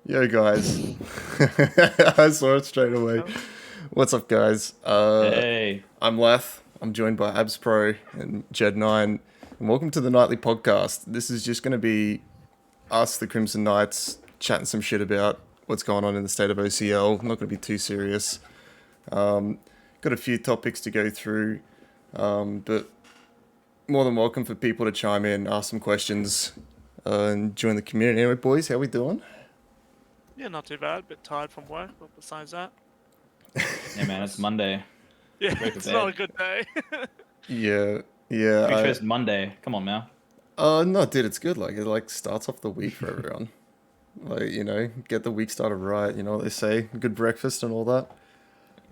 Yo, guys. I saw it straight away. Oh, What's up, guys? Hey, I'm Leth. I'm joined by Abs Pro and Jed9. And welcome to the nightly podcast. This is just going to be us, the Crimson Knights, chatting some shit about what's going on in the state of OCL. Not going to be too serious. Got a few topics to go through, but more than welcome for people to chime in, ask some questions, and join the community. Anyway, boys, how we doing? yeah, not too bad. Bit tired from work, but besides that, hey man, it's Monday. yeah, Break the it's not a bed. good day. Yeah, yeah. Pretty sure it's Monday. Come on now. No, dude, it's good. Like, it like starts off the week for everyone. Like, get the week started right. You know what they say? Good breakfast and all that.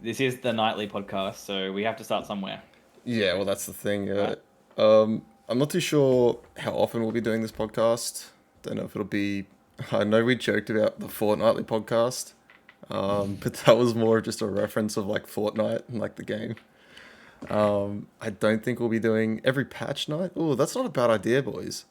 This is the nightly podcast, so we have to start somewhere, Yeah, well, that's the thing. right? I'm not too sure how often we'll be doing this podcast. Don't know if it'll be. I know we joked about the fortnightly podcast, but that was more just a reference of like Fortnite and like the game. I don't think we'll be doing every patch night. Oh, that's not a bad idea, boys.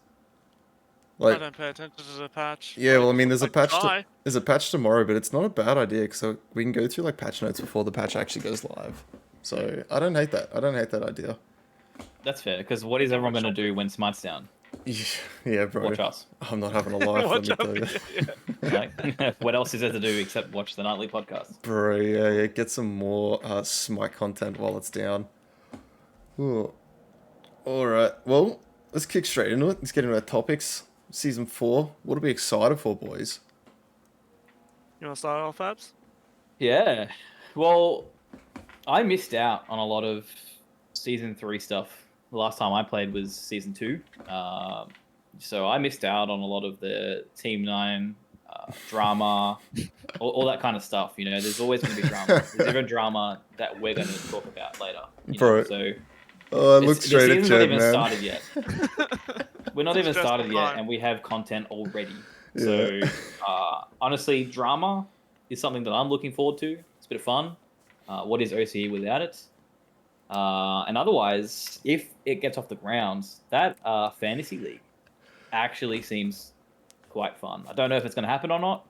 I Like, don't pay attention to the patch. yeah, well, I mean, I try. there's a patch tomorrow, but it's not a bad idea because we can go through like patch notes before the patch actually goes live. So I don't hate that. I don't hate that idea. That's fair. Because what is everyone going to do when Smite's down? Yeah, bro. Watch us. I'm not having a life, let Watch me out, tell you. Like, what else is there to do except watch the nightly podcast? Bro, yeah, get some more Smite content while it's down. Ooh. All right, well, let's kick straight into it. Let's get into our topics. Season 4. What are we excited for, boys? You want to start off, Abs? Yeah. Well, I missed out on a lot of season 3 stuff. The last time I played was season 2. So I missed out on a lot of the Team 9 drama, all that kind of stuff. You know, there's always going to be drama. There's even drama that we're going to talk about later. Bro. So Oh, I look the straight at season's not Jed, even man. started yet. We're not even Stressful started yet, time. and we have content already. Yeah. So honestly, drama is something that I'm looking forward to. It's a bit of fun. What is OCE without it? And otherwise, if it gets off the ground, that fantasy league actually seems quite fun. I don't know if it's going to happen or not.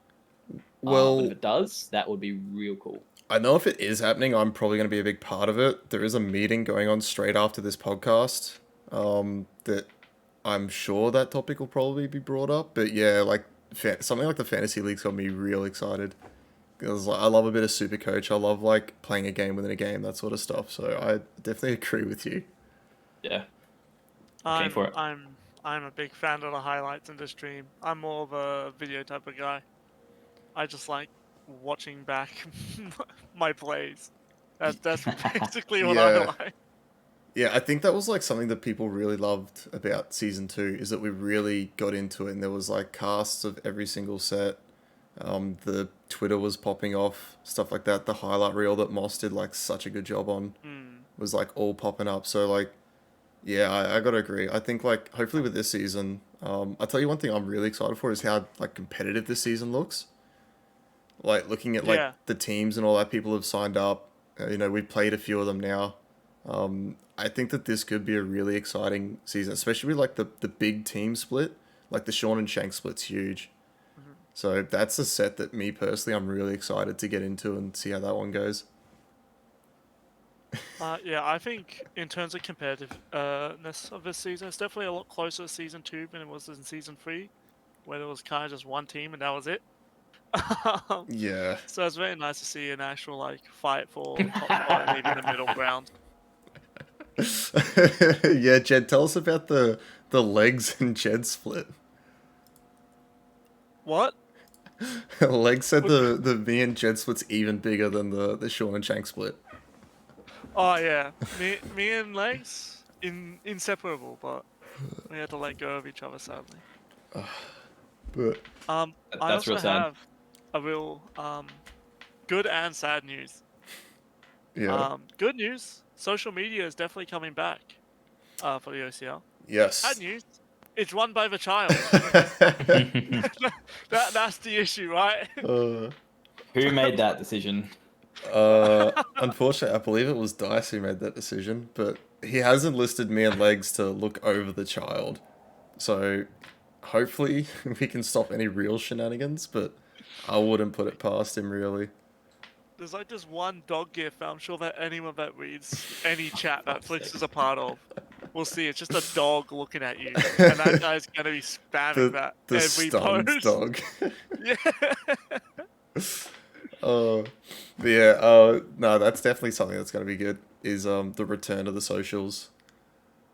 But Well, if it does, that would be real cool. I know if it is happening, I'm probably going to be a big part of it. There is a meeting going on straight after this podcast that I'm sure that topic will probably be brought up. But yeah, like something like the fantasy league's got me real excited because like, I love a bit of super coach. I love like playing a game within a game, that sort of stuff. So I definitely agree with you. Yeah, I'm, for it. I'm, I'm a big fan of the highlights in the stream. I'm more of a video type of guy. I just like watching back my plays. That's basically what I Yeah. like. Yeah, I think that was like something that people really loved about season 2 is that we really got into it and there was like casts of every single set. The Twitter was popping off, stuff like that. The highlight reel that Moss did like such a good job on Hmm. was like all popping up. So like, yeah, I gotta agree. I think like hopefully with this season, I'll tell you one thing I'm really excited for is how like competitive this season looks. Like looking at like Yeah. the teams and all that people have signed up. We've played a few of them now. I think that this could be a really exciting season, especially with like the big team split. Like the Sean and Shank split's huge. Mhm. So that's a set that me personally I'm really excited to get into and see how that one goes. Yeah, I think in terms of competitiveness of this season, it's definitely a lot closer to season 2 than it was in season 3, where there was kind of just one team and that was it. Yeah. So it's very nice to see an actual like fight for top spot and even the middle ground. Yeah, Jed, tell us about the legs and Jed split. What? Leg said the me and Jed split's even bigger than the Sean and Shank split. Oh yeah, me and Legs inseparable, but we had to let go of each other sadly. But I That's also real sad. have a real good and sad news. yeah. Good news, social media is definitely coming back for the OCL. Yes. Bad news, it's run by the child. That's the issue, right? uh, Who made that decision? Unfortunately, I believe it was Dice who made that decision, but he has enlisted me and Legs to look over the child. So hopefully we can stop any real shenanigans, but I wouldn't put it past him, really. There's like this one dog gif. I'm sure that anyone that reads any chat that fuck's Flix sake. is a part of will see. It's just a dog looking at you, and that guy's gonna be spamming the that the every stunned post. dog. Yeah. Oh, but yeah. No, that's definitely something that's gonna be good. Is the return of the socials.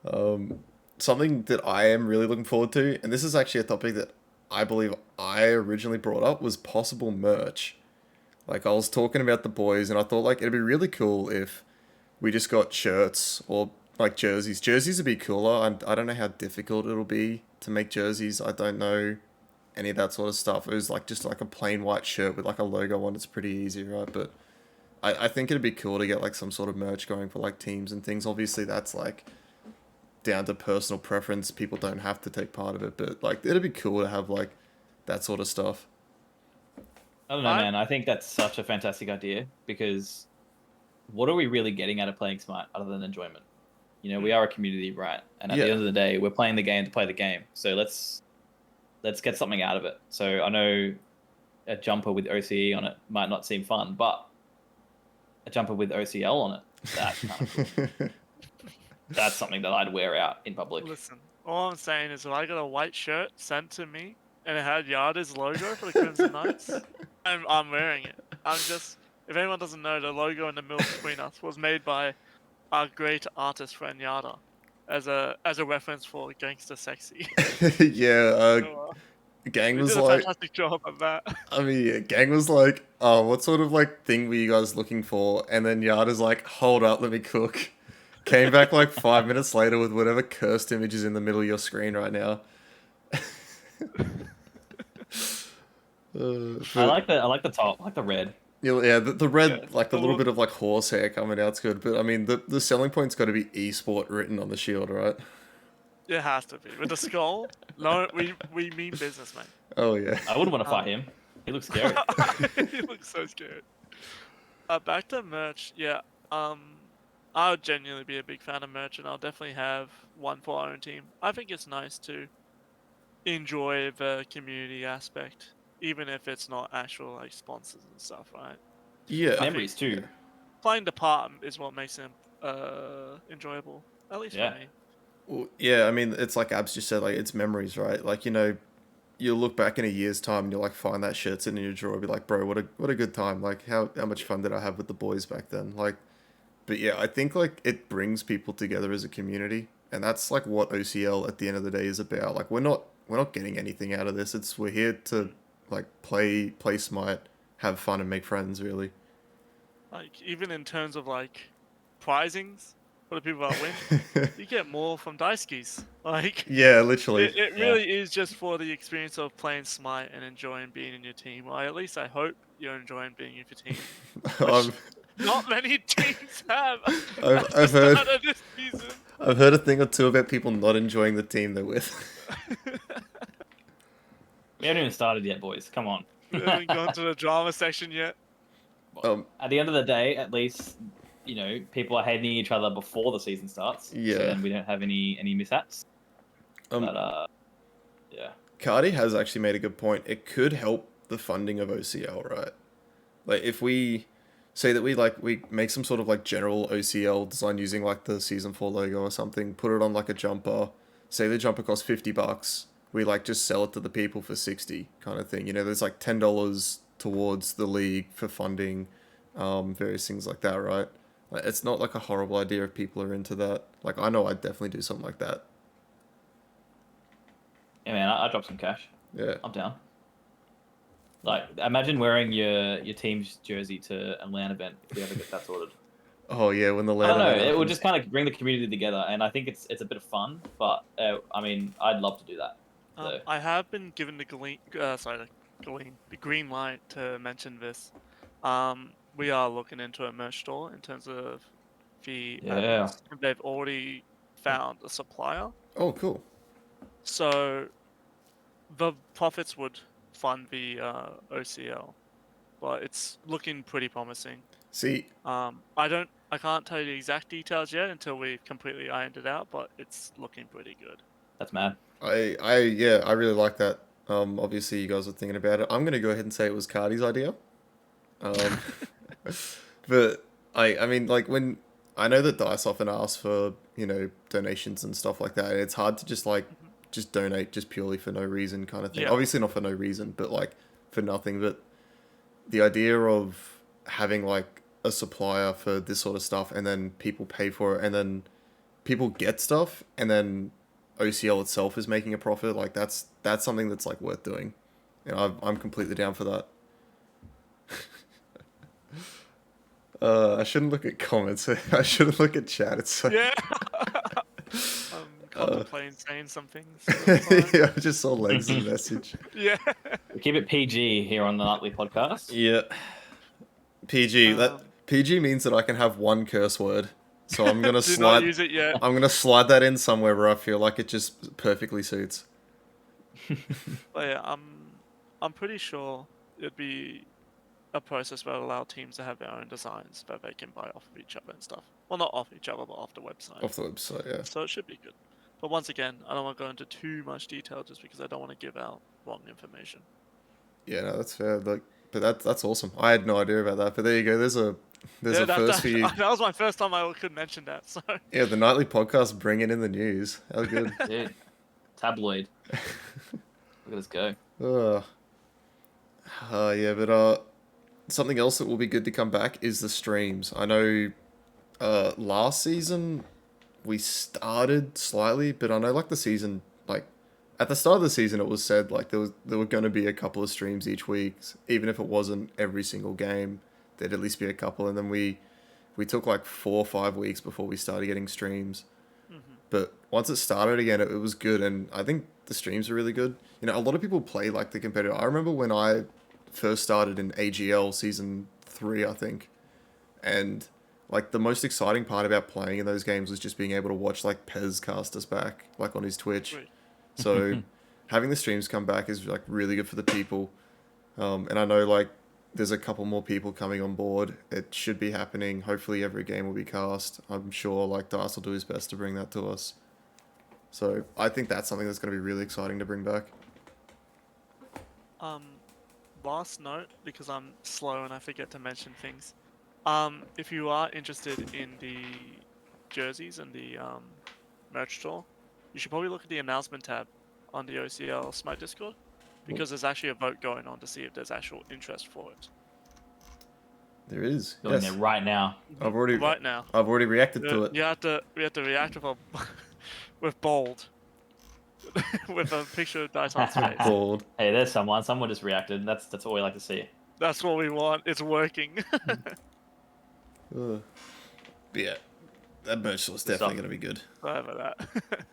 Something that I am really looking forward to, and this is actually a topic that I believe I originally brought up, was possible merch. Like, I was talking about the boys, and I thought like it'd be really cool if we just got shirts or like jerseys. Jerseys would be cooler. I don't know how difficult it'll be to make jerseys. I don't know any of that sort of stuff. It was like just like a plain white shirt with like a logo on. It's pretty easy, right? But I think it'd be cool to get like some sort of merch going for like teams and things. Obviously, that's like down to personal preference. People don't have to take part of it, but like it'd be cool to have like that sort of stuff. I don't know, man. I think that's such a fantastic idea because what are we really getting out of playing Smite other than enjoyment? You know, we are a community, right? And at the Yeah. end of the day, we're playing the game to play the game. So let's get something out of it. So I know a jumper with OCE on it might not seem fun, but a jumper with OCL on it, that's kind of cool. That's something that I'd wear out in public. Listen, all I'm saying is if I got a white shirt sent to me and it had Yada's logo for the Crimson Knights, I'm wearing it. I'm just, if anyone doesn't know, the logo in the middle between us was made by our great artist friend Yada as a reference for Gangster Sexy. Yeah, So, Gang we was did a like, fantastic job at that. I mean, yeah, Gang was like, oh, what sort of like thing were you guys looking for? And then Yada's like, hold up, let me cook. Came back like 5 minutes later with whatever cursed image is in the middle of your screen right now. I But like the top, I like the red. yeah, the Yeah, red, like the little look, bit of like horsehair coming out's good. But I mean, the selling point's got to be esport written on the shield, right? it has to be with the skull. No, we mean business, man. Oh yeah. I wouldn't want to fight him. He looks scary. He looks so scared. Back to merch, yeah. I would genuinely be a big fan of merch, and I'll definitely have one for our own team. I think it's nice to enjoy the community aspect, even if it's not actual like sponsors and stuff, right? Yeah. I Memories think too. playing the part is what makes them enjoyable, at least for Yeah. me. Well, yeah, I mean, it's like Abs just said, like, it's memories, right? Like, you'll look back in a year's time and you'll, like, find that shirt sitting in your drawer and be like, bro, what a good time. Like, how much fun did I have with the boys back then? Like, but yeah, I think, like, it brings people together as a community. And that's, like, what OCL at the end of the day is about. Like, we're not getting anything out of this. We're here to, like, play Smite, have fun and make friends, really. Like even in terms of like prizings for the people that win, you get more from dice keys. Like Yeah, literally. it Yeah. really is just for the experience of playing Smite and enjoying being in your team. Or at least I hope you're enjoying being in your team, which I've, not many teams have I've, at the I've heard start of this season. I've heard a thing or two about people not enjoying the team they're with. We haven't even started yet, boys. Come on. We haven't gone to the drama section yet. At the end of the day, at least, you know, people are hating each other before the season starts. Yeah. So then we don't have any mishaps. Um, But yeah. Cardi has actually made a good point. It could help the funding of OCL, right? Like if we say that we make some sort of like general OCL design using like the season 4 logo or something, put it on like a jumper. Say the jumper costs $50. We like just sell it to the people for 60 kind of thing. There's like $10 towards the league for funding, various things like that, right? Like, it's not like a horrible idea if people are into that. Like I know I'd definitely do something like that. Yeah, man, I dropped some cash. Yeah. I'm down. Like, imagine wearing your team's jersey to a LAN event if we ever get that sorted. Oh yeah, when the I don't know. event It would happens. just kind of bring the community together, and I think it's a bit of fun. But I mean, I'd love to do that. So. I have been given the green light to mention this. We are looking into a merch store in terms of the Yeah. they've already found a supplier, Oh, cool. so the profits would fund the OCL, but it's looking pretty promising. See, I can't tell you the exact details yet until we've completely ironed it out, but it's looking pretty good. That's mad. I really like that. Obviously, you guys were thinking about it. I'm going to go ahead and say it was Cardi's idea. Um, but I mean, like when I know that Dice often asks for donations and stuff like that, and it's hard to just like Mhm. just donate just purely for no reason kind of thing. Yeah. Obviously, not for no reason, but like for nothing. But the idea of having like a supplier for this sort of stuff, and then people pay for it, and then people get stuff, and then OCL itself is making a profit. Like that's something that's like worth doing. I'm completely down for that. I shouldn't look at comments. I shouldn't look at chat. It's so, Yeah. I'm contemplating saying some things. So that's fine. yeah, I just saw Legs' message. Yeah. We keep it PG here on the Nightly Podcast. Yeah, PG. That Um, PG means that I can have one curse word. So I'm gonna Do not slide. use it yet. I'm gonna slide that in somewhere where I feel like it just perfectly suits. But yeah, I'm pretty sure it'd be a process where it allow teams to have their own designs that they can buy off of each other and stuff. Well, not off each other, but off the website. Off the website, yeah. So it should be good. But once again, I don't want to go into too much detail just because I don't want to give out wrong information. Yeah, no, that's fair. Like, but that's awesome. I had no idea about that. But there you go. There's a first for you. That was my first time I could mention that. So Yeah, the Nightly Podcast bringing in the news. How good. Dude, tabloid. Look at us go. Ugh. Yeah, but something else that will be good to come back is the streams. I know last season we started slightly, but I know like the season, like at the start of the season it was said like there were going to be a couple of streams each week, even if it wasn't every single game, there'd at least be a couple, and then we took like 4 or 5 weeks before we started getting streams. But once it started again, it was good, and I think the streams are really good. A lot of people play like the competitor. I remember when I first started in AGL season 3, I think, and like the most exciting part about playing in those games was just being able to watch like Pez cast us back, like on his Twitch. Sweet. So having the streams come back is like really good for the people. And I know like there's a couple more people coming on board. It should be happening. Hopefully every game will be cast. I'm sure like Dice will do his best to bring that to us. So I think that's something that's going to be really exciting to bring back. Last note, because I'm slow and I forget to mention things. If you are interested in the jerseys and the merch store, you should probably look at the announcement tab on the OCL Smite Discord, because there's actually a vote going on to see if there's actual interest for it. There is. Going Yes. there right now. I've already Right now. I've already reacted to it. We have to react with with bold. With a picture of Daitan's face. Bored. Hey, there's someone. Someone just reacted. That's what we like to see. That's what we want. It's working. But yeah, that merch store is definitely going to be good. Whatever that.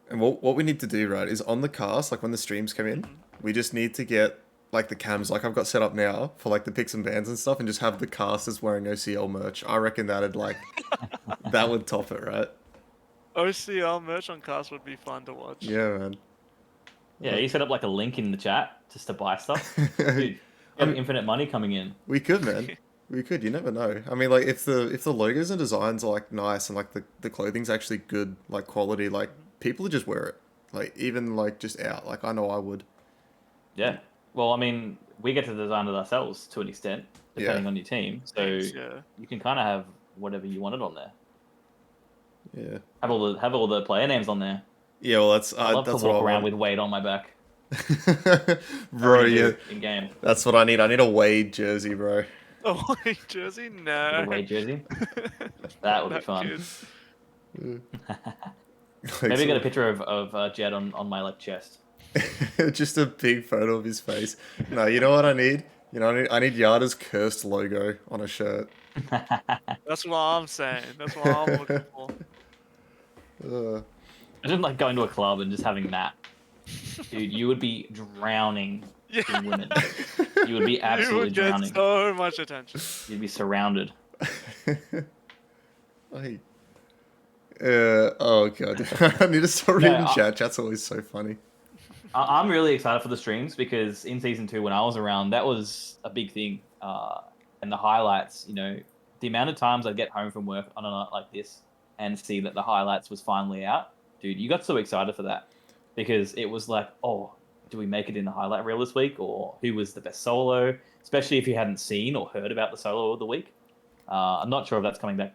And what we need to do, right, is on the cast, like when the streams come in, we just need to get like the cams, like I've got set up now for like the picks and bands and stuff, and just have the casters wearing OCL merch. I reckon that'd like that would top it, right? OCL merch on cast would be fun to watch. Yeah, man. Yeah, you set up like a link in the chat just to buy stuff. Dude, you have infinite money coming in. We could, man. We could. You never know. I mean, like if the logos and designs are like nice and like the clothing's actually good, like quality, like people would just wear it. Like even like just out. Like I know I would. Yeah. Well, I mean, we get to design it ourselves to an extent, depending on your team. So Yeah. you can kind of have whatever you wanted on there. Yeah. Have all the player names on there. Yeah. Well, that's I love that's to walk what I around want. with Wade on my back. Bro, yeah. In game. That's what I need. I need a Wade jersey, bro. Oh, Wade jersey? No. The Wade jersey. That would be fun. Good. Maybe get a picture of Jed on my like chest. Just a big photo of his face. No, you know what I need? I need Yada's cursed logo on a shirt. That's what I'm saying. That's what I'm looking for. Imagine like going to a club and just having that. Dude, you would be drowning in women. You would be absolutely You would get drowning. so much attention. You'd be surrounded. Hey. Oh god, I need to start reading chat. Chat's always so funny. I'm really excited for the streams because in season 2, when I was around, that was a big thing. And the highlights, the amount of times I'd get home from work on a night like this and see that the highlights was finally out, dude, you got so excited for that because it was like, oh, do we make it in the highlight reel this week, or who was the best solo, especially if you hadn't seen or heard about the solo of the week. I'm not sure if that's coming back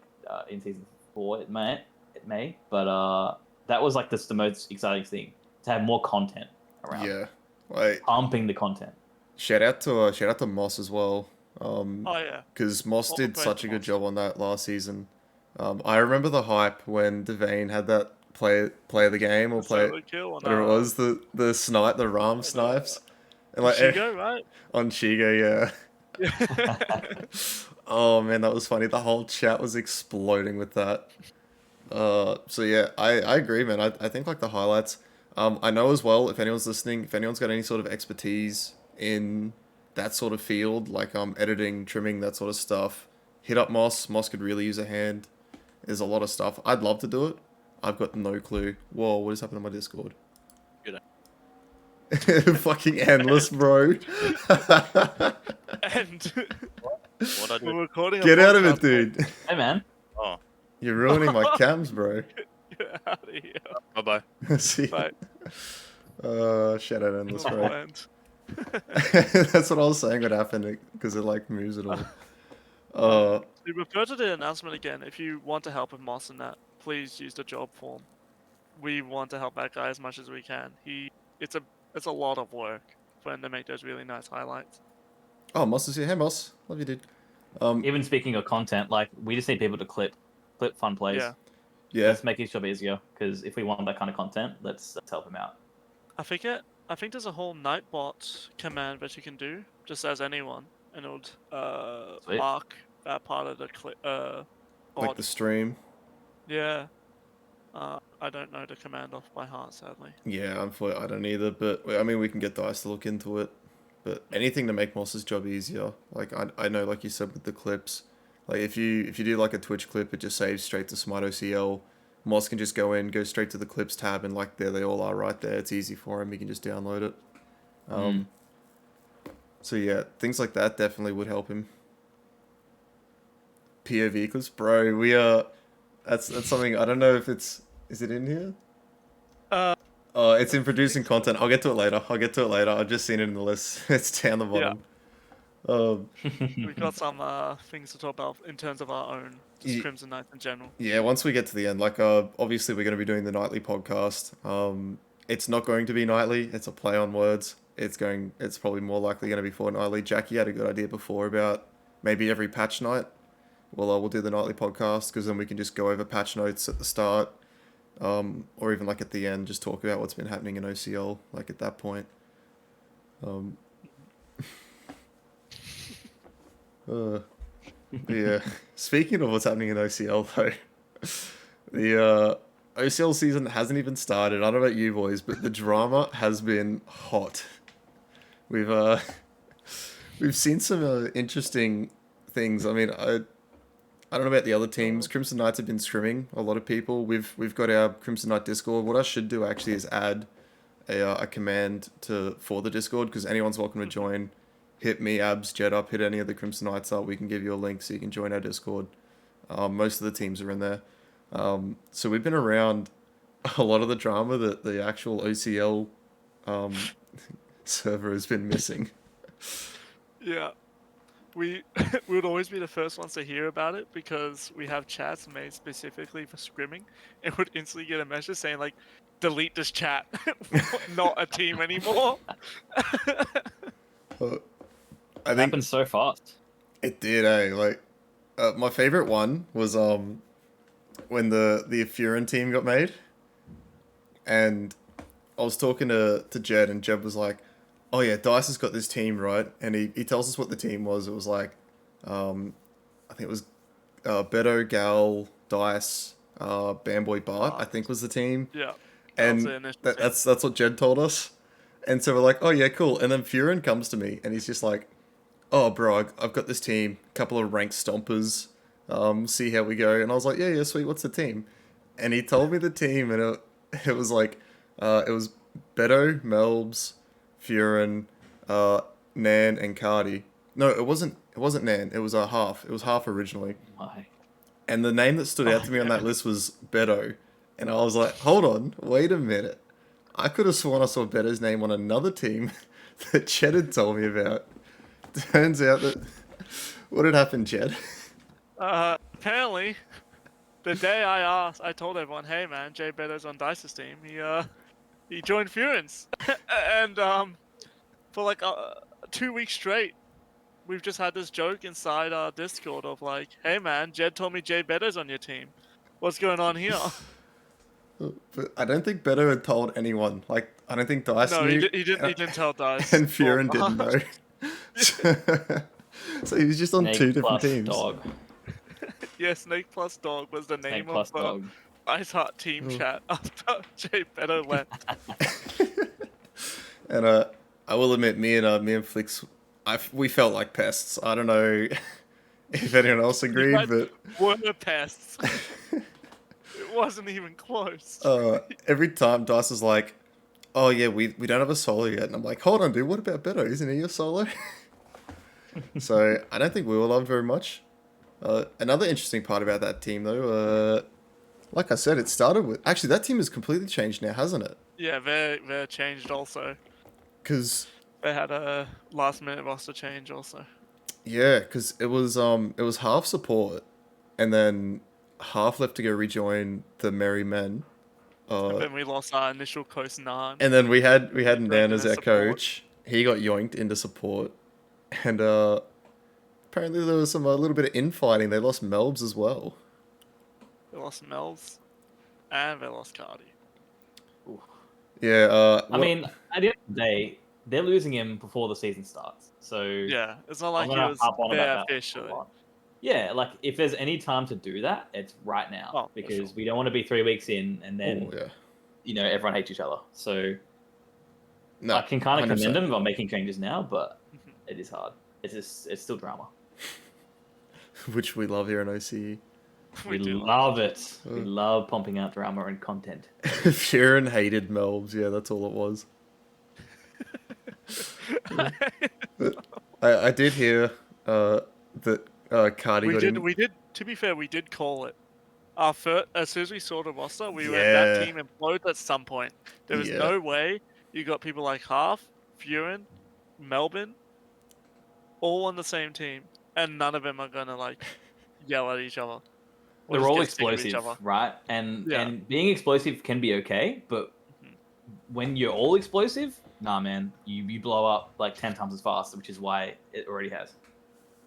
in season 4. It may, but that was like the most exciting thing, to have more content around. Yeah, like Pumping the content. shout out to Moss as well. Oh yeah. Because Moss All did praise such to a good Moss. job on that last season. I remember the hype when Devane had that play of the game or play Solo kill on whatever it was, the snipe, the Ram snipes, and like Shigo, right? on Shigo, yeah. Oh man, that was funny. The whole chat was exploding with that. So yeah, I agree, man. I think like the highlights. I know as well, if anyone's listening, if anyone's got any sort of expertise in that sort of field, like editing, trimming, that sort of stuff, hit up Moss. Moss could really use a hand. There's a lot of stuff. I'd love to do it. I've got no clue. Whoa, what has happened on my Discord? Fucking endless, bro. And What I we're do? recording. Get out of it, dude. Hey man, Oh, You're ruining my cams, bro. Get out of here. bye bye. See? Bye. Shout out endless, Not bro. planned. That's what I was saying would happen because it like moves it all. We refer to the announcement again. If you want to help with Moss and that, please use the job form. We want to help that guy as much as we can. It's a lot of work for him to make those really nice highlights. Oh, Moss is here. Hey, Moss. Love you, dude. even speaking of content, like we just need people to clip fun plays. Yeah. Yeah. Let's make his job easier, because if we want that kind of content, let's help him out. I think there's a whole Nightbot command that you can do just as anyone, and it would Sweet. mark that part of the clip. Like bot. the stream. Yeah. I don't know the command off by heart, sadly. Yeah, I don't either, but I mean, we can get Dice to look into it. But anything to make Moss's job easier. Like I know, like you said with the clips, like if you do like a Twitch clip, it just saves straight to Smite OCL. Moss can just go straight to the clips tab, and like there they all are right there. It's easy for him. He can just download it. So yeah, things like that definitely would help him. POV clips, bro. We are. That's something I don't know if is it in here? It's in producing content. I'll get to it later. I've just seen it in the list. It's down the bottom. We've got some things to talk about in terms of our own just Crimson Knights in general. Yeah, once we get to the end, like obviously we're going to be doing the nightly podcast. It's not going to be nightly. It's a play on words. It's probably more likely going to be fortnightly. Jackie had a good idea before about maybe every patch night. We'll do the nightly podcast because then we can just go over patch notes at the start, or even like at the end, just talk about what's been happening in OCL. Like at that point. Yeah. Speaking of what's happening in OCL though, the OCL season hasn't even started. I don't know about you boys, but the drama has been hot. We've seen some interesting things. I mean, I don't know about the other teams. Crimson Knights have been scrimming a lot of people. We've got our Crimson Knight Discord. What I should do actually is add a command for the Discord, because anyone's welcome to join. Hit me, Abs, Jet up, hit any of the Crimson Knights up. We can give you a link so you can join our Discord. Most of the teams are in there. So we've been around a lot of the drama that the actual OCL server has been missing. Yeah. We would always be the first ones to hear about it because we have chats made specifically for scrimming, and would instantly get a message saying like, delete this chat. Not a team anymore. I It think happened so fast. it did, eh? Like, my favorite one was when the Furin team got made, and I was talking to Jed, and Jed was like, "Oh yeah, Dice has got this team, right?" And he tells us what the team was. It was like, I think it was Beto, Gal, Dice, Bamboy, Bart. I think was the team. Yeah. And the initial team. that's what Jed told us. And so we're like, "Oh yeah, cool." And then Furin comes to me, and he's just like, "Oh, bro, I've got this team, couple of ranked stompers, see how we go." And I was like, yeah, sweet, what's the team? And he told me the team, and it was like, it was Beto, Melbs, Furin, Nan, and Cardi. No, it wasn't Nan, it was a half. It was half originally. My. And the name that stood out to me on that list was Beto. And I was like, hold on, wait a minute. I could have sworn I saw Better's name on another team that Ched had told me about. Turns out that... What had happened, Ched? Apparently, the day I told everyone, "Hey man, Jay Betto's on Dice's team." He joined Furens, and for like 2 weeks straight, we've just had this joke inside our Discord of like, "Hey man, Jed told me Jay Betto's on your team. What's going on here?" But I don't think Better had told anyone. Like, I don't think Dice No, knew. he didn't. He didn't tell Dice. And Furin didn't know. So he was just on Snake two different plus teams. dog. Yeah, Snake plus Dog was the Snake name plus of dog. Ice Heart team chat after Jay Betto left. And I will admit, me and Flix, we felt like pests. I don't know if anyone else agreed, guys but were pests. It wasn't even close. every time Dice is like, "Oh yeah, we don't have a solo yet," and I'm like, "Hold on, dude. What about Beto? Isn't he a solo?" So I don't think we were loved very much. Another interesting part about that team, though, like I said, it started with... Actually, that team has completely changed now, hasn't it? Yeah, they're changed also. Because... They had a last minute roster change also. Yeah, because it was half support, and then half left to go rejoin the Merry Men. And then we lost our initial coach Nan. And then we had joined Nan in as as our support. coach. He got yoinked into support, and apparently there was a little bit of infighting. They lost Melbs as well. They lost Mel's, and they lost Cardi. Yeah. I mean, at the end of the day, they're losing him before the season starts. So Yeah, it's not I'm like he gonna was harp on there about that a officially. lot. Yeah, like if there's any time to do that, it's right now Oh, for because sure. we don't want to be 3 weeks in and then yeah. everyone hates each other. So No, I can kind of 100%. commend them on making changes now, but it is hard. It's still drama. Which we love here in OCE. We do love it. We love pumping out drama and content. Sharon hated Melbs. Yeah, that's all it was. But I did hear that Cardi we got did. in. We did. To be fair, we did call it. Our first, as soon as we saw the roster, we went, Yeah. that team imploded at some point. There was Yeah. no way you got people like Half, Furin, Melbourne, all on the same team, and none of them are gonna like yell at each other. or They're just all get sick of each explosive, other. right? And Yeah. and being explosive can be okay, but when you're all explosive, nah, man, you blow up like 10 times as fast, which is why it already has.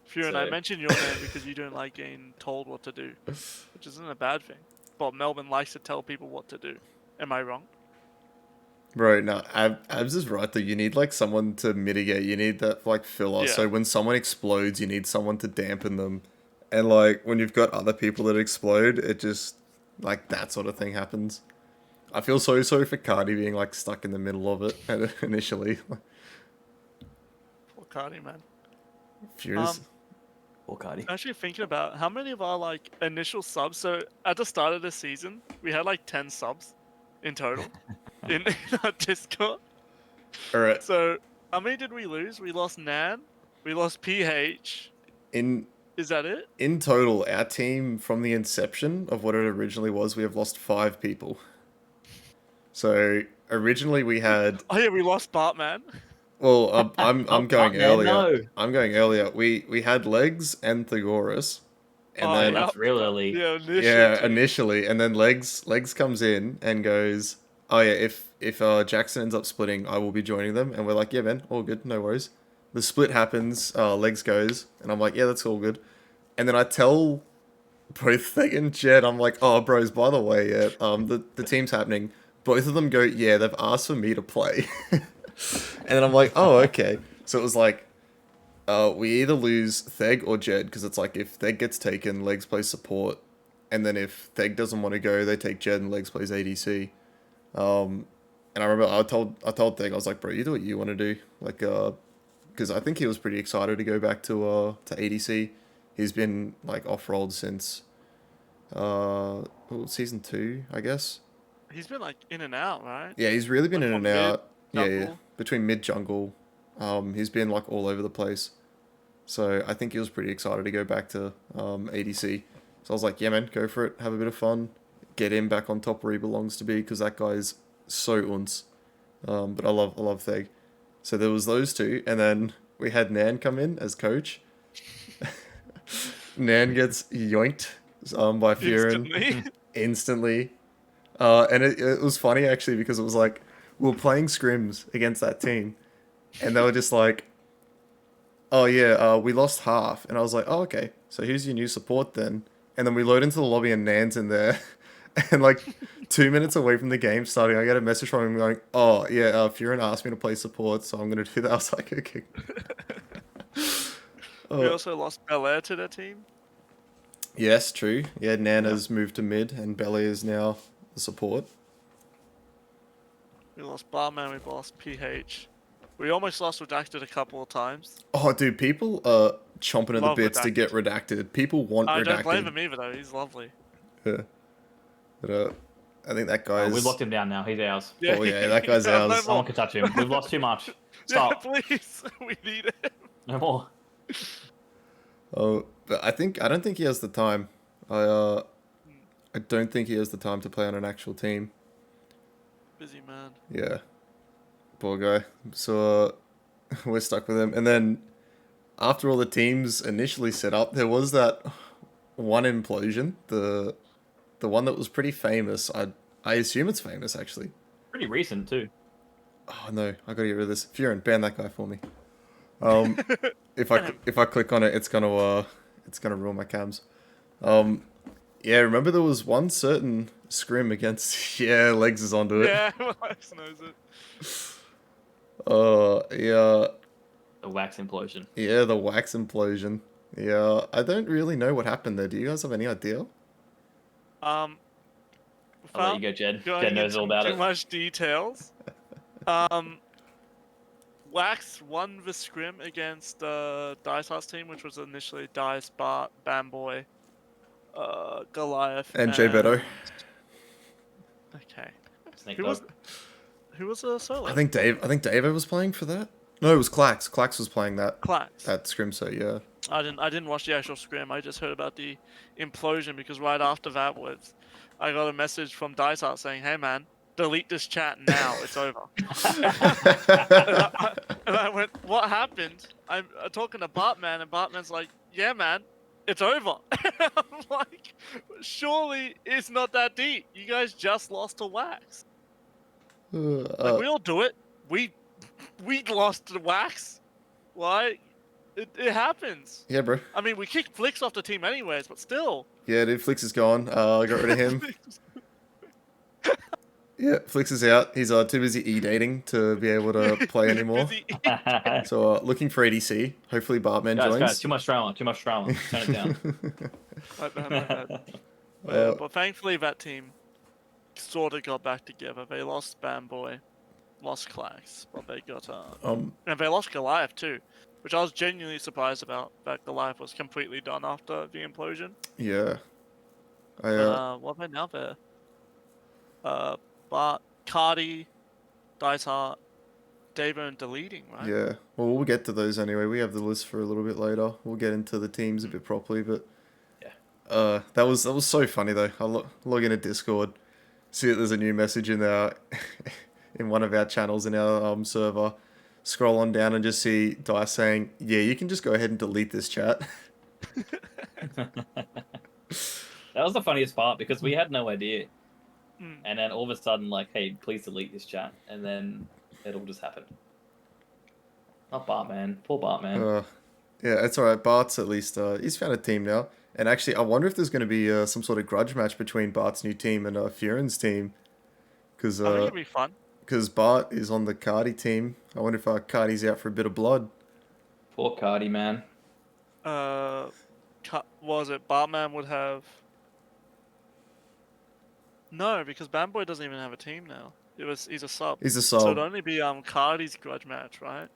Furin, I So- mentioned your name because you don't like getting told what to do, which isn't a bad thing. But Melbourne likes to tell people what to do. Am I wrong? Bro, no, Abs is right though. You need like someone to mitigate. You need that like filler. Yeah. So when someone explodes, you need someone to dampen them. And like when you've got other people that explode, it just like that sort of thing happens. I feel so sorry for Cardi being like stuck in the middle of it initially. Poor Cardi, man. Furious. Poor Cardi. Actually thinking about how many of our like initial subs. So at the start of the season, we had like 10 subs in total in our Discord. All right. So how many did we lose? We lost Nan. We lost PH. In Is that it? in total, our team from the inception of what it originally was, we have lost 5 people. So originally we had... Oh yeah, we lost Bartman. Well, I'm going man, earlier. no. I'm going earlier. We had Legs and Thegoris, and Oh, then yeah. That's real early. Yeah, initially. yeah, initially, and then Legs comes in and goes, "Oh yeah, if Jackson ends up splitting, I will be joining them." And we're like, "Yeah, man, all good, no worries." The split happens. Legs goes, and I'm like, "Yeah, that's all good." And then I tell both Theg and Jed, I'm like, "Oh, bros, by the way, yeah, the team's happening." Both of them go, "Yeah, they've asked for me to play." And then I'm like, "Oh, okay." So it was like, we either lose Theg or Jed, because it's like if Theg gets taken, Legs plays support, and then if Theg doesn't want to go, they take Jed and Legs plays ADC. And I remember I told Theg, I was like, "Bro, you do what you want to do," like, because I think he was pretty excited to go back to ADC. He's been like off-rolled since season 2, I guess. He's been like in and out, right? Yeah, he's really been Like in from and out. Yeah, jungle? between mid jungle, he's been like all over the place. So I think he was pretty excited to go back to ADC. So I was like, "Yeah, man, go for it. Have a bit of fun. Get him back on top where he belongs to be, because that guy's so unce." But I love Theg. So there was those two, and then we had Nan come in as coach. Nan gets yoinked by Furin Instantly. instantly. And it was funny actually because it was like we were playing scrims against that team, and they were just like, "Oh yeah, we lost half," and I was like, "Oh okay, so here's your new support then." And then we load into the lobby and Nan's in there, and like 2 minutes away from the game starting, I get a message from him going, "Oh yeah, Furin asked me to play support, so I'm gonna do that." I was like, "Okay." We also lost Belair to their team. Yes, true. Yeah, Nana's moved to mid, and Belly is now the support. We lost Barman, we lost PH. We almost lost Redacted a couple of times. Oh, dude, people are chomping at the Love bits to get Redacted. redacted. People want I redacted. don't blame him either, though. He's lovely. Yeah. But, I think that guy's. We've locked him down now. He's ours. Oh, yeah, that guy's No, ours. No one can touch him. We've lost too much. Yeah, Stop. please. We need it. No more. Oh, but I don't think he has the time. I don't think he has the time to play on an actual team. Busy man. Yeah. Poor guy. So we're stuck with him. And then after all the teams initially set up, there was that one implosion, the one that was pretty famous. I assume it's famous actually. Pretty recent too. Oh no, I gotta get rid of this. Furin, ban that guy for me. If I click on it, it's gonna ruin my cams. Yeah, remember there was one certain scrim against. Yeah, Legs is onto it. Yeah, Max knows it. Yeah, The wax implosion. yeah, the wax implosion. Yeah, I don't really know what happened there. Do you guys have any idea? I'll let you go, Jed. Going Jed knows into all about too it. much details. Wax won the scrim against Dice's team, which was initially Dice, Bart, Bamboy, Goliath, And Jay Beto. Okay. Snake Who dog. was the solo? I think Dave was playing for that. No, it was Clax. Clax was playing that Clax. scrim set. Yeah. I didn't watch the actual scrim. I just heard about the implosion because right after that I got a message from Dice Art saying, "Hey man, delete this chat now. It's over." and I went, "What happened?" I'm talking to Bartman, and Bartman's like, "Yeah man, it's over." I'm like, "Surely it's not that deep. You guys just lost to Wax. Like we all do it. We lost to Wax. Why? It happens. Yeah, bro. I mean, we kicked Flicks off the team anyways, but still." Yeah, dude, Flix is gone. I got rid of him. Yeah, Flix is out. He's too busy e-dating to be able to play anymore. Busy- So looking for ADC. Hopefully Bartman Guys, joins. too much drama. Too much drama. Turn it down. My bad. Uh, But thankfully that team sort of got back together. They lost Bamboy, lost Clax, but they got and they lost Goliath too, which I was genuinely surprised about. That Goliath was completely done after the implosion. Yeah. What about now there? Bart, Cardi, Dice Heart, Davo, and deleting, right? Yeah. Well, we'll get to those anyway. We have the list for a little bit later. We'll get into the teams a bit properly, but that was so funny though. I log into Discord, see that there's a new message in our in one of our channels in our server. Scroll on down and just see Dice saying, "Yeah, you can just go ahead and delete this chat." That was the funniest part because we had no idea. And then all of a sudden, like, hey, please delete this chat. And then it all just happened. Not Bartman. Poor Bartman. Yeah, it's alright. Bart's at least, he's found a team now. And actually, I wonder if there's going to be some sort of grudge match between Bart's new team and Furin's team. Because I think it'd be fun. Bart is on the Cardi team. I wonder if Cardi's out for a bit of blood. Poor Cardi, man. Was it Bartman would have? No, because Bamboy doesn't even have a team now. He's a sub. He's a So sub. it'd only be Cardi's grudge match, right?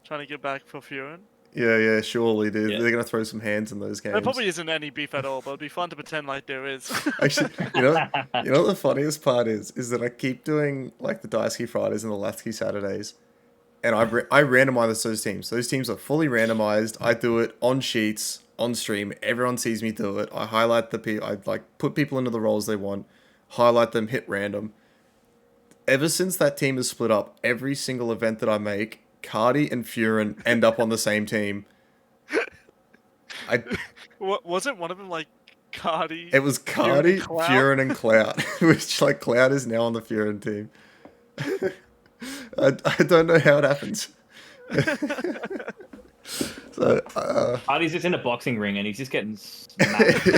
Trying to get back for Furin. Yeah, surely, dude. Yeah. They're going to throw some hands in those games. There probably isn't any beef at all, but it'd be fun to pretend like there is. Actually, you know what the funniest part is that I keep doing like the Daisuke Fridays and the Latsuki Saturdays, and I randomize those teams. Those teams are fully randomized. I do it on sheets, on stream. Everyone sees me do it. I highlight I like put people into the roles they want, highlight them, hit random. ever since that team has split up, every single event that I make, Cardi and Furin end up on the same team. What wasn't one of them like Cardi? It was Furin and Cardi, Cloud? Furin, and Cloud, which like Cloud is now on the Furin team. I don't know how it happens. So, Hardy's just in a boxing ring and he's just getting smacked.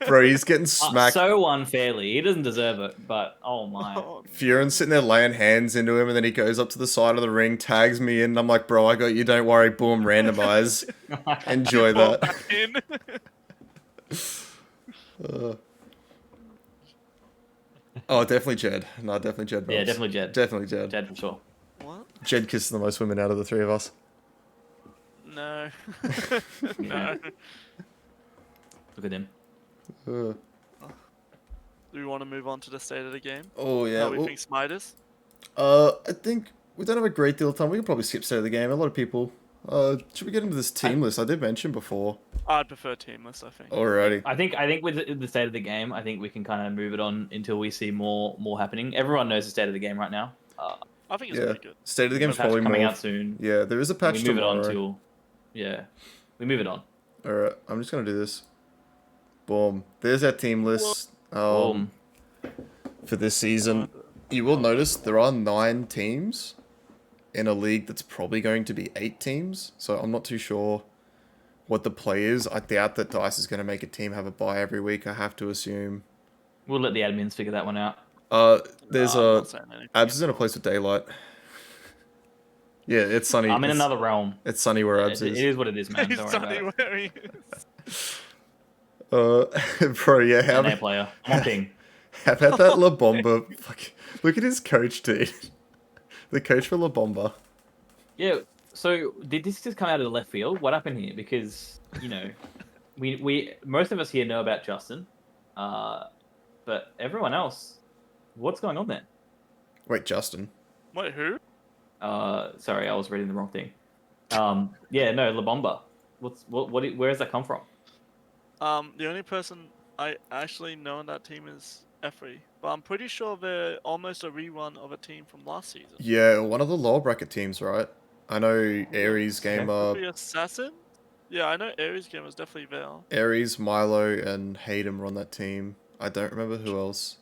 bro, he's getting smacked. So unfairly. He doesn't deserve it, but oh my. Oh, Furin's sitting there laying hands into him, and then he goes up to the side of the ring, tags me in, and I'm like, bro, I got you, don't worry, boom, randomize. Enjoy ball that. back in. Oh, definitely Jed. No, definitely Jed. Yeah, Bobs. definitely Jed. Definitely Jed. Jed for sure. What? Jed kisses the most women out of the three of us. No. No. Look at him. Uh, Do we want to move on to the state of the game? oh, yeah. How we Well, think Smite is? I think we don't have a great deal of time. We can probably skip state of the game. A lot of people. Should we get into this team list? I did mention before. I'd prefer teamless, I think. Alrighty. I think with the state of the game, I think we can kind of move it on until we see more happening. Everyone knows the state of the game right now. I think it's Yeah. pretty good. State of the game's Patch probably coming more. out soon. Yeah, there is a We patch move it tomorrow. on till we move it on. Alright, I'm just gonna do this. Boom. There's our team list. Boom. For this season. You will notice there are 9 teams in a league that's probably going to be 8 teams. So I'm not too sure what the play is. I doubt that DICE is going to make a team have a bye every week. I have to assume. We'll let the admins figure that one out. There's No, I'm a not saying anything Abs is in a at all. place with daylight. Yeah, it's sunny. I'm in It's- another realm. It's sunny where Abs It is. is what it is, man. He's Don't worry about sunny it. where he is. Bro, yeah. I'm an A player. I'm on ping. How about that La Bomba? Fuck, look at his coach, dude. The coach for La Bomba. Yeah. So did this just come out of the left field? What happened here? Because we most of us here know about Justin, but everyone else, what's going on there? Wait, Justin. Wait, who? Sorry, I was reading the wrong thing. Yeah, no, La Bomba. Where does that come from? The only person I actually know on that team is Ep1, but I'm pretty sure they're almost a rerun of a team from last season. Yeah, one of the lower bracket teams, right? I know Aries Gamer, Could be Assassin? Yeah, I know Aries Gamer was definitely there. Aries, Milo, and Hayden were on that team. I don't remember who else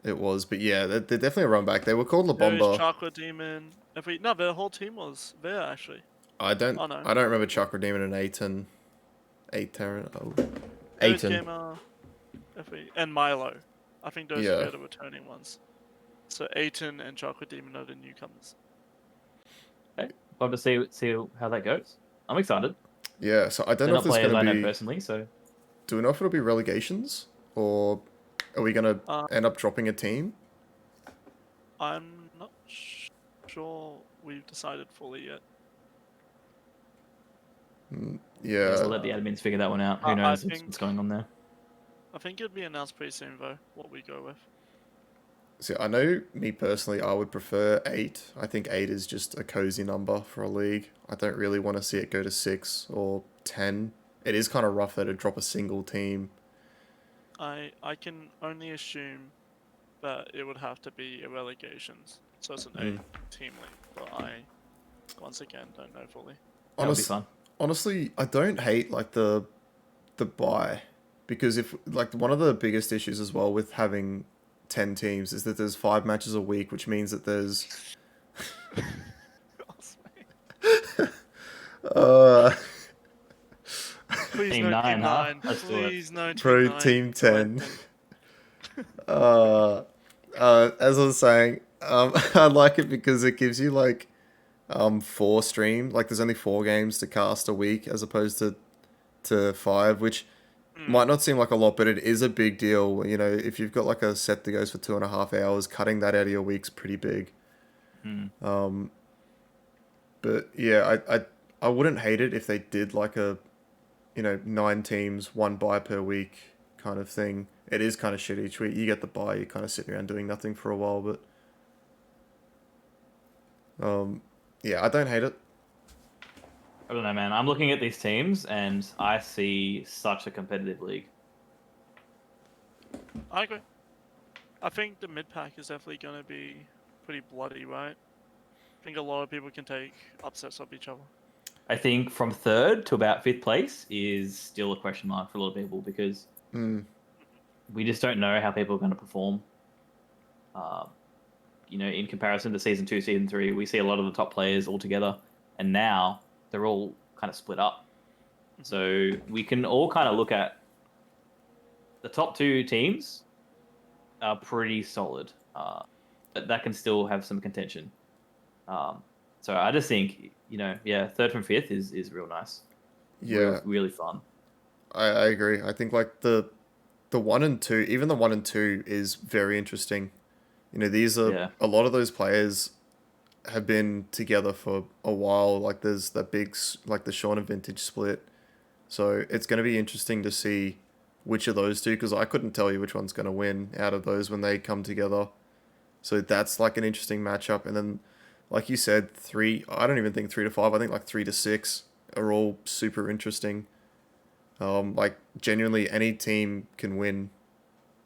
it was, but yeah, they're definitely a run back. They were called La Aries, Bomba. Chakra Demon. Ep1. No, their whole team was there actually. I don't Oh, no. remember Chakra Demon and Aiton. Aries Aiton. Gamer, Ep1, and Milo. I think those Yeah. two are the returning ones. So Aiton and Chakra Demon are the newcomers. Love to see how that goes. I'm excited. Yeah, so I don't They're know not if there's players I going to know be... personally, so Do we know if it'll be relegations? Or are we going to end up dropping a team? I'm not sure we've decided fully yet. Yeah. we'll let the admins figure that one out. Who I knows think- what's going on there? I think it'll be announced pretty soon though, what we go with. See, I know me personally, I would prefer 8. I think 8 is just a cozy number for a league. I don't really want to see it go to 6 or 10. It is kind of rough there to drop a single team. I can only assume that it would have to be a relegations. So it's an 8-team league, but I once again don't know fully. That would be fun. Honestly, I don't hate like the buy, because if like one of the biggest issues as well with having 10 teams is that there's 5 matches a week, which means that there's Please Team no 9, team huh? 9. Let's do it. Please no team pro 9. team 10. As I was saying, I like it because it gives you like 4 stream. Like there's only 4 games to cast a week as opposed to 5, which might not seem like a lot, but it is a big deal. You know, if you've got like a set that goes for 2.5 hours, cutting that out of your week's pretty big. But yeah, I wouldn't hate it if they did like a 9 teams, 1 bye per week kind of thing. It is kind of shit each week. You get the bye, you're kind of sitting around doing nothing for a while, but yeah, I don't hate it. I don't know, man. I'm looking at these teams and I see such a competitive league. I agree. I think the mid pack is definitely going to be pretty bloody, right? I think a lot of people can take upsets of each other. I think from third to about fifth place is still a question mark for a lot of people because Mm. we just don't know how people are going to perform. In comparison to season 2, season 3, we see a lot of the top players all together, and now they're all kind of split up. So we can all kind of look at the top 2 teams are pretty solid, but that can still have some contention. So I just think, third from fifth is real nice. Yeah, Really fun. I agree. I think like the 1 and 2, even the 1 and 2 is very interesting. These are Yeah. a lot of those players have been together for a while. Like there's that like the Shauna Vintage split. So it's going to be interesting to see which of those two, because I couldn't tell you which one's going to win out of those when they come together. So that's like an interesting matchup. And then, like you said, I don't even think 3 to 5. I think like 3 to 6 are all super interesting. Like genuinely any team can win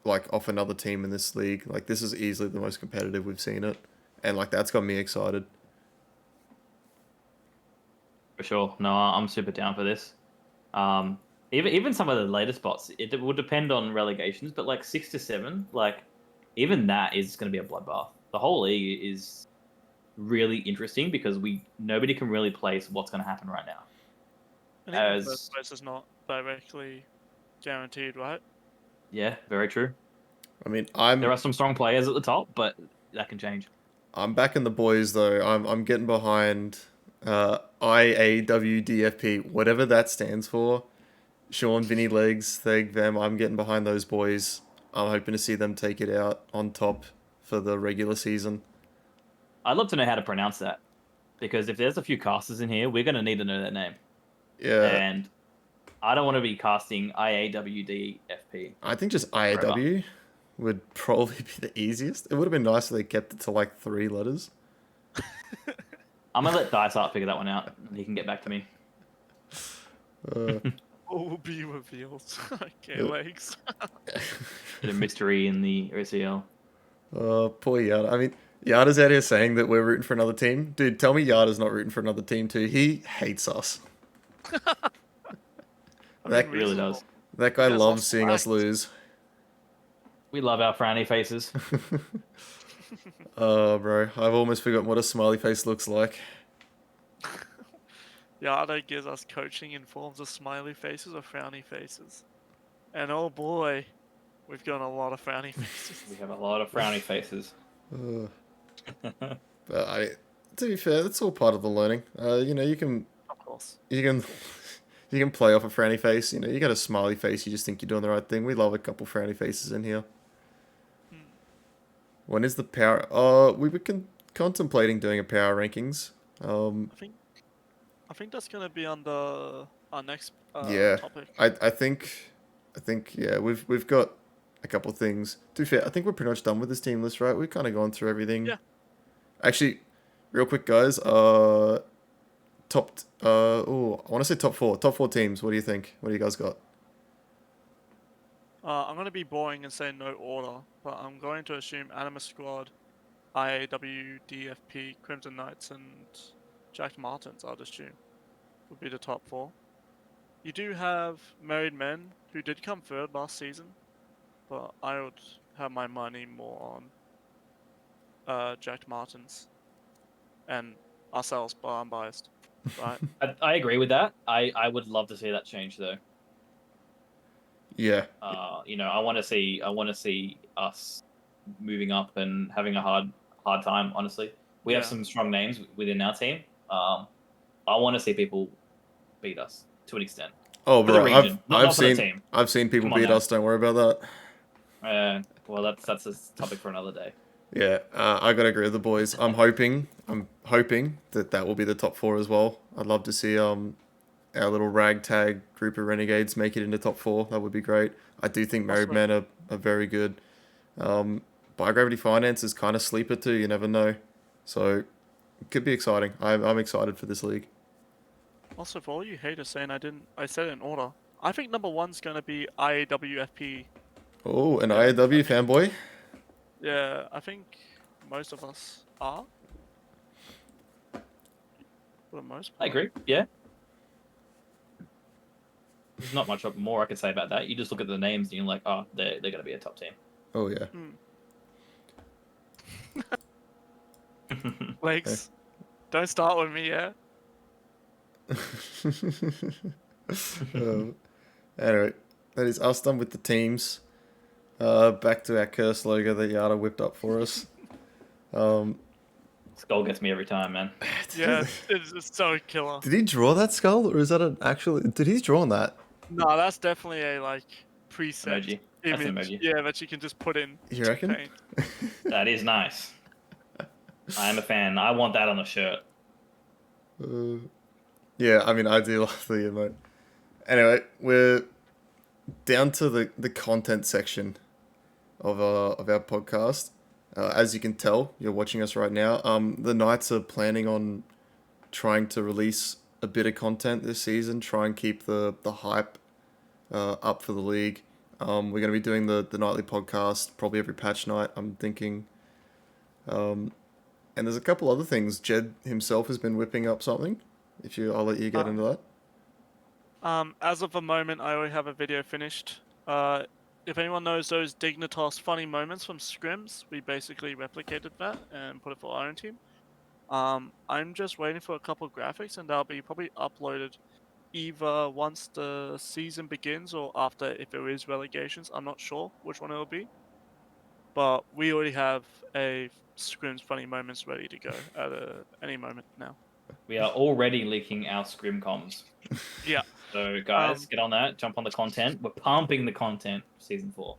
like off another team in this league. Like this is easily the most competitive we've seen it. And like that's got me excited. For sure. No, I'm super down for this. Even some of the later spots, it will depend on relegations, but like 6 to 7, like even that is going to be a bloodbath. The whole league is really interesting because nobody can really place what's going to happen right now. And even first place is not directly guaranteed, right? Yeah, very true. I mean, There are some strong players at the top, but that can change. I'm backing the boys though. I'm getting behind IAWDFP, whatever that stands for. Sean, Vinny Legs, them. I'm getting behind those boys. I'm hoping to see them take it out on top for the regular season. I'd love to know how to pronounce that, because if there's a few casters in here, we're going to need to know that name. Yeah. And I don't want to be casting IAWDFP. I think just IAW would probably be the easiest. It would have been nice if they kept it to like 3 letters. I'm going to let Dice figure that one out, and he can get back to me. What will be revealed? Okay, legs. Bit of mystery in the OCL. Poor Yada. I mean, Yada's out here saying that we're rooting for another team. Dude, tell me Yada's not rooting for another team too. He hates us. That really does. That guy loves seeing us lose. We love our frowny faces. Oh, bro. I've almost forgotten what a smiley face looks like. Yada gives us coaching in forms of smiley faces or frowny faces. And oh boy, we've got a lot of frowny faces. We have a lot of frowny faces. But to be fair, that's all part of the learning. You can Of course. you can play off a frowny face. You got a smiley face. You just think you're doing the right thing. We love a couple frowny faces in here. When is the power? We were contemplating doing a power rankings. I think that's gonna be on our next Yeah, topic. I think yeah, we've got a couple things. To be fair, I think we're pretty much done with this team list, right? We've kind of gone through everything. Yeah. Actually, real quick, guys. I want to say top 4. Top 4 teams. What do you think? What do you guys got? I'm gonna be boring and say no order, but I'm going to assume Animus Squad, IAW, DFP, Crimson Knights, and Jack Martins, I'd assume, would be the top 4. You do have Married Men, who did come third last season, but I would have my money more on Jack Martins and ourselves, but I'm biased, right? I agree with that. I would love to see that change though. Yeah. I want to see us moving up and having a hard time. Honestly, we have some strong names within our team. I want to see people beat us to an extent. Oh, For the bro, region, not for the seen team. I've seen people Come on beat now. us. Don't worry about that. Well, that's a topic for another day. Yeah, I gotta agree with the boys. I'm hoping that will be the top 4 as well. I'd love to see our little ragtag group of renegades make it into top 4. That would be great. I do think Married Men are very good. Biogravity Finance is kind of sleeper too. You never know, so it could be exciting. I'm excited for this league. Also, for all you haters saying I said it in order, I think number 1's gonna be IAWFP. Oh, an IAW fanboy. Yeah, I think most of us are. For the most I part. agree. Yeah. There's not much more I could say about that. You just look at the names and you're like, oh, they're going to be a top team. Oh yeah. Legs, don't start with me, yeah? Anyway, that is us done with the teams. Back to our curse logo that Yada whipped up for us. Skull gets me every time, man. Yeah, it's so killer. Did he draw that skull, or is that an actual? Did he draw that? No, that's definitely a like preset Emoji. That's an image. emoji. Yeah, that you can just put in You reckon? paint. That is nice. I am a fan. I want that on a shirt. Yeah, I mean, I do love the emote. Anyway, we're down to the content section of our podcast. As you can tell, you're watching us right now. The Knights are planning on trying to release a bit of content this season, try and keep the hype up for the league. We're going to be doing the nightly podcast probably every patch night, I'm thinking. And there's a couple other things. Jed himself has been whipping up something. I'll let you get into that. As of the moment, I already have a video finished. If anyone knows those Dignitas funny moments from scrims, we basically replicated that and put it for our own team. I'm just waiting for a couple graphics, and they'll be probably uploaded either once the season begins or after, if there is relegations. I'm not sure which one it'll be, but we already have a scrims funny moments ready to go at any moment now. We are already leaking our scrim comms. Yeah. So, guys, get on that. Jump on the content. We're pumping the content for season 4.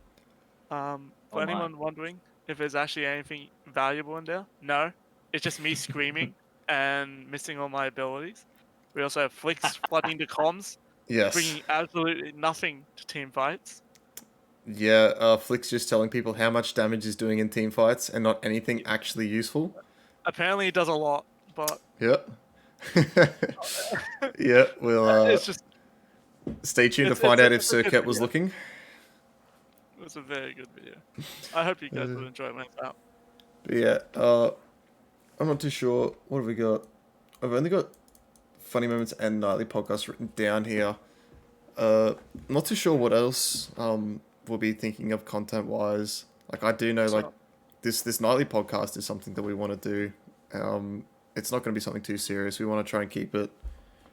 For Online. anyone wondering if there's actually anything valuable in there, no. It's just me screaming and missing all my abilities. We also have Flicks flooding the comms, Yes. bringing absolutely nothing to team fights. Yeah, Flick's just telling people how much damage he's doing in team fights and not anything actually useful. Apparently, it does a lot, but Yep. Yeah, we'll it's just stay tuned to it's- find it's a- out if it's a good Circuit was video. looking. It was a very good video. I hope you guys will enjoy it when it's out. But yeah, I'm not too sure. What have we got? I've only got funny moments and nightly podcast written down here. Not too sure what else we'll be thinking of content wise. Like I do know, like this nightly podcast is something that we want to do. It's not going to be something too serious. We want to try and keep it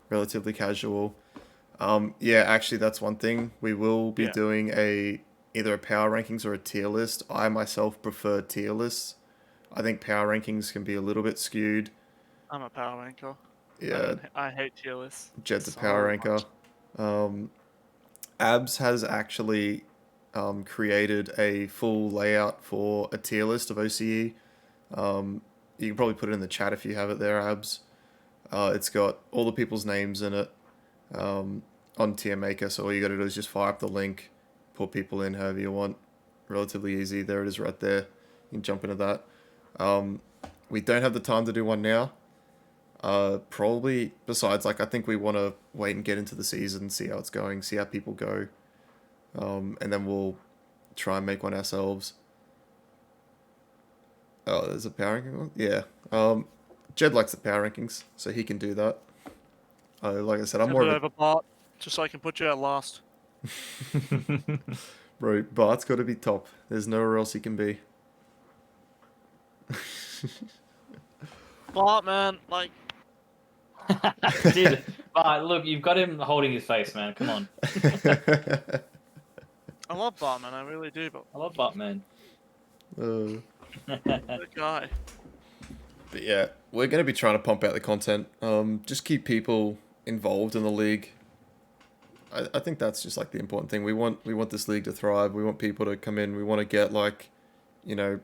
relatively casual. Yeah, actually, that's one thing. We will be doing either a power rankings or a tier list. I myself prefer tier lists. I think power rankings can be a little bit skewed. I'm a power ranker. Yeah, I hate tier lists. Jed's a so power ranker. much. Abs has actually created a full layout for a tier list of OCE. You can probably put it in the chat if you have it there, Abs. It's got all the people's names in it on Tier Maker, so all you got to do is just fire up the link, put people in however you want. Relatively easy. There it is right there. You can jump into that. We don't have the time to do one now. Probably, besides, like, I think we want to wait and get into the season, see how it's going, see how people go. And then we'll try and make one ourselves. Oh, there's a power ranking one? Yeah. Jed likes the power rankings, so he can do that. Like I said, I'm more Put it of over Bart, just so I can put you at last. Bro, Bart's got to be top. There's nowhere else he can be. Bart, man, like, Dude, but look, you've got him holding his face, man. Come on. I love Bart, man, I really do, but I love Buttman. that guy. But yeah, we're going to be trying to pump out the content. Just keep people involved in the league. I think that's just like the important thing. We want this league to thrive. We want people to come in. We want to get like, you know,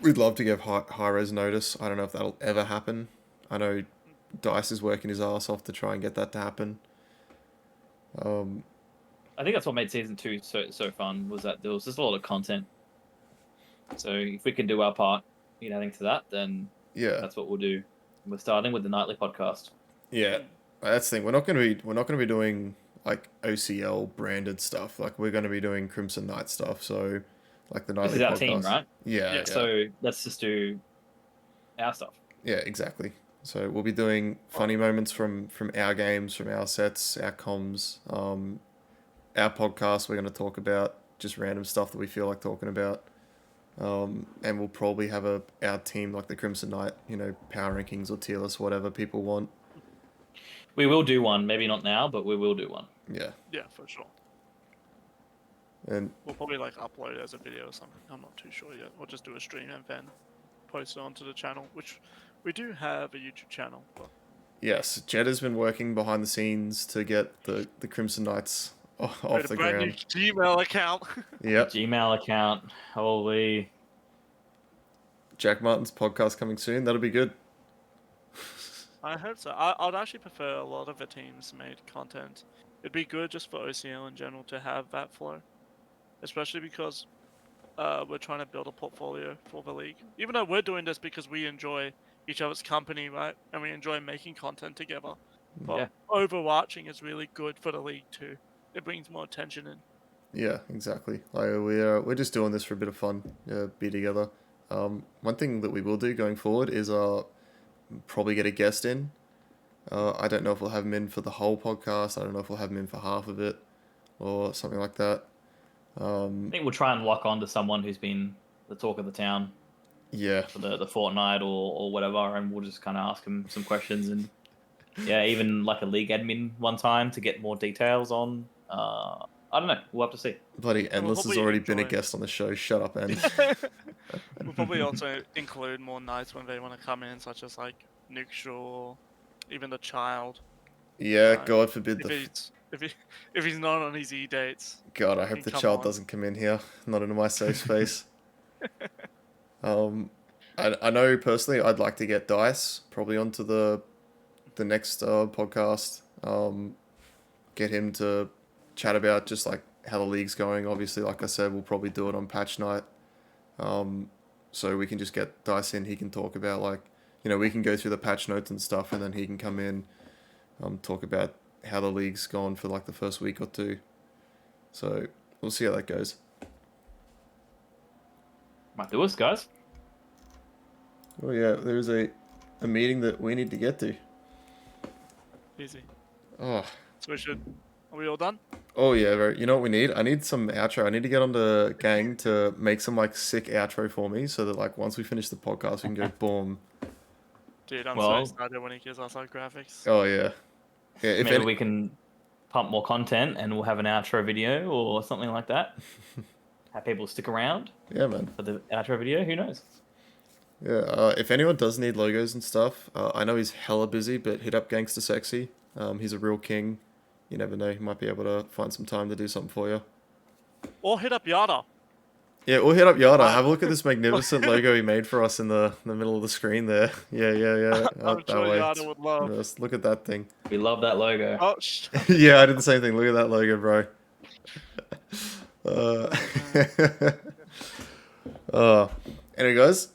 we'd love to give high res notice. I don't know if that'll ever happen. I know Dice is working his ass off to try and get that to happen. I think that's what made season 2 so fun, was that there was just a lot of content. So if we can do our part in adding to that, then Yeah, that's what we'll do. We're starting with the nightly podcast. yeah. That's the thing. We're not going to be doing like OCL branded stuff. Like we're going to be doing Crimson Knight stuff. So like the This nightly is our podcast. team, right? Yeah, yeah. So let's just do our stuff. Yeah, exactly. So we'll be doing funny moments from our games, from our sets, our comms, our podcast. We're going to talk about just random stuff that we feel like talking about, and we'll probably have our team like the Crimson Knight, power rankings or tier list, whatever people want. We will do one, maybe not now, but we will do one. Yeah, Yeah, for sure. and We'll probably like upload it as a video or something. I'm not too sure yet. We'll just do a stream and then post it onto the channel, which we do have a YouTube channel. But yes, Jed has been working behind the scenes to get the Crimson Knights off made a the brand ground. new Gmail account. Yep, Gmail account. Holy. Jack Martin's podcast coming soon. That'll be good. I hope so. I'd actually prefer a lot of the teams made content. It'd be good just for OCL in general to have that flow, especially because we're trying to build a portfolio for the league. Even though we're doing this because we enjoy each other's company, right? And we enjoy making content together. But Yeah. overarching is really good for the league too. It brings more attention in. Yeah, exactly. Like we're just doing this for a bit of fun, be together. One thing that we will do going forward is probably get a guest in. I don't know if we'll have him in for the whole podcast. I don't know if we'll have him in for half of it or something like that. I think we'll try and lock on to someone who's been the talk of the town Yeah, for the fortnight or whatever, and we'll just kind of ask him some questions and even like a league admin one time to get more details on. I don't know. We'll have to see. bloody And we'll Endless has probably already been a enjoy- guest on the show. Shut up, End. We'll probably also include more nights when they want to come in, such as like Nuke Shaw, even the child. Yeah, Right. God forbid If he's not on his E dates. God, I hope He the come child on. doesn't come in here. Not into my safe space. I know personally I'd like to get Dice probably onto the next podcast. Get him to chat about just like how the league's going. Obviously, like I said, we'll probably do it on patch night. So we can just get Dice in. He can talk about like, we can go through the patch notes and stuff, and then he can come in, talk about how the league's gone for like the first week or two. So we'll see how that goes. Might do us, guys. Oh yeah, there's a meeting that we need to get to. Easy. Oh. So are we all done? Oh yeah, you know what we need? I need some outro. I need to get on the gang to make some like sick outro for me, so that like once we finish the podcast, we can go boom. Dude, I'm so Well- excited when he gives us our graphics. Oh yeah, yeah. If Maybe any, we can pump more content and we'll have an outro video or something like that. Have people stick around yeah, man. for the outro video. Who knows? Yeah. If anyone does need logos and stuff, I know he's hella busy, but hit up Gangster Sexy. He's a real king. You never know, he might be able to find some time to do something for you. Or hit up Yada. Yeah, we'll hit up Yada. Have a look at this magnificent logo he made for us in the middle of the screen there. Yeah. I'm sure Yada would love. Yes, look at that thing. We love that logo. Oh, Yeah, I did the same thing. Look at that logo, bro. Anyway, guys,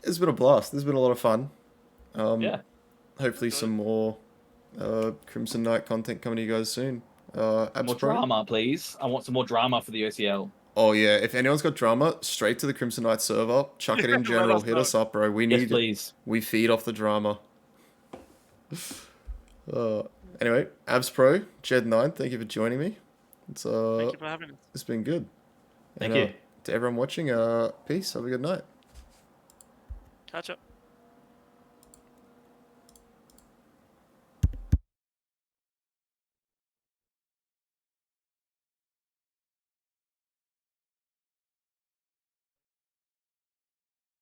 it's been a blast. This has been a lot of fun. Yeah. Hopefully, some more Crimson Knight content coming to you guys soon. More Abs Pro? drama, please. I want some more drama for the OCL. Oh yeah, if anyone's got drama, straight to the Crimson Knight server. Chuck it in Let general. us Hit know. us up, bro. We Yes, need. please. We feed off the drama. Anyway, Abs Pro, Jed9, thank you for joining me. It's Thank you for having us. it's been good. Thank And, you. to everyone watching, peace. Have a good night. Catch up.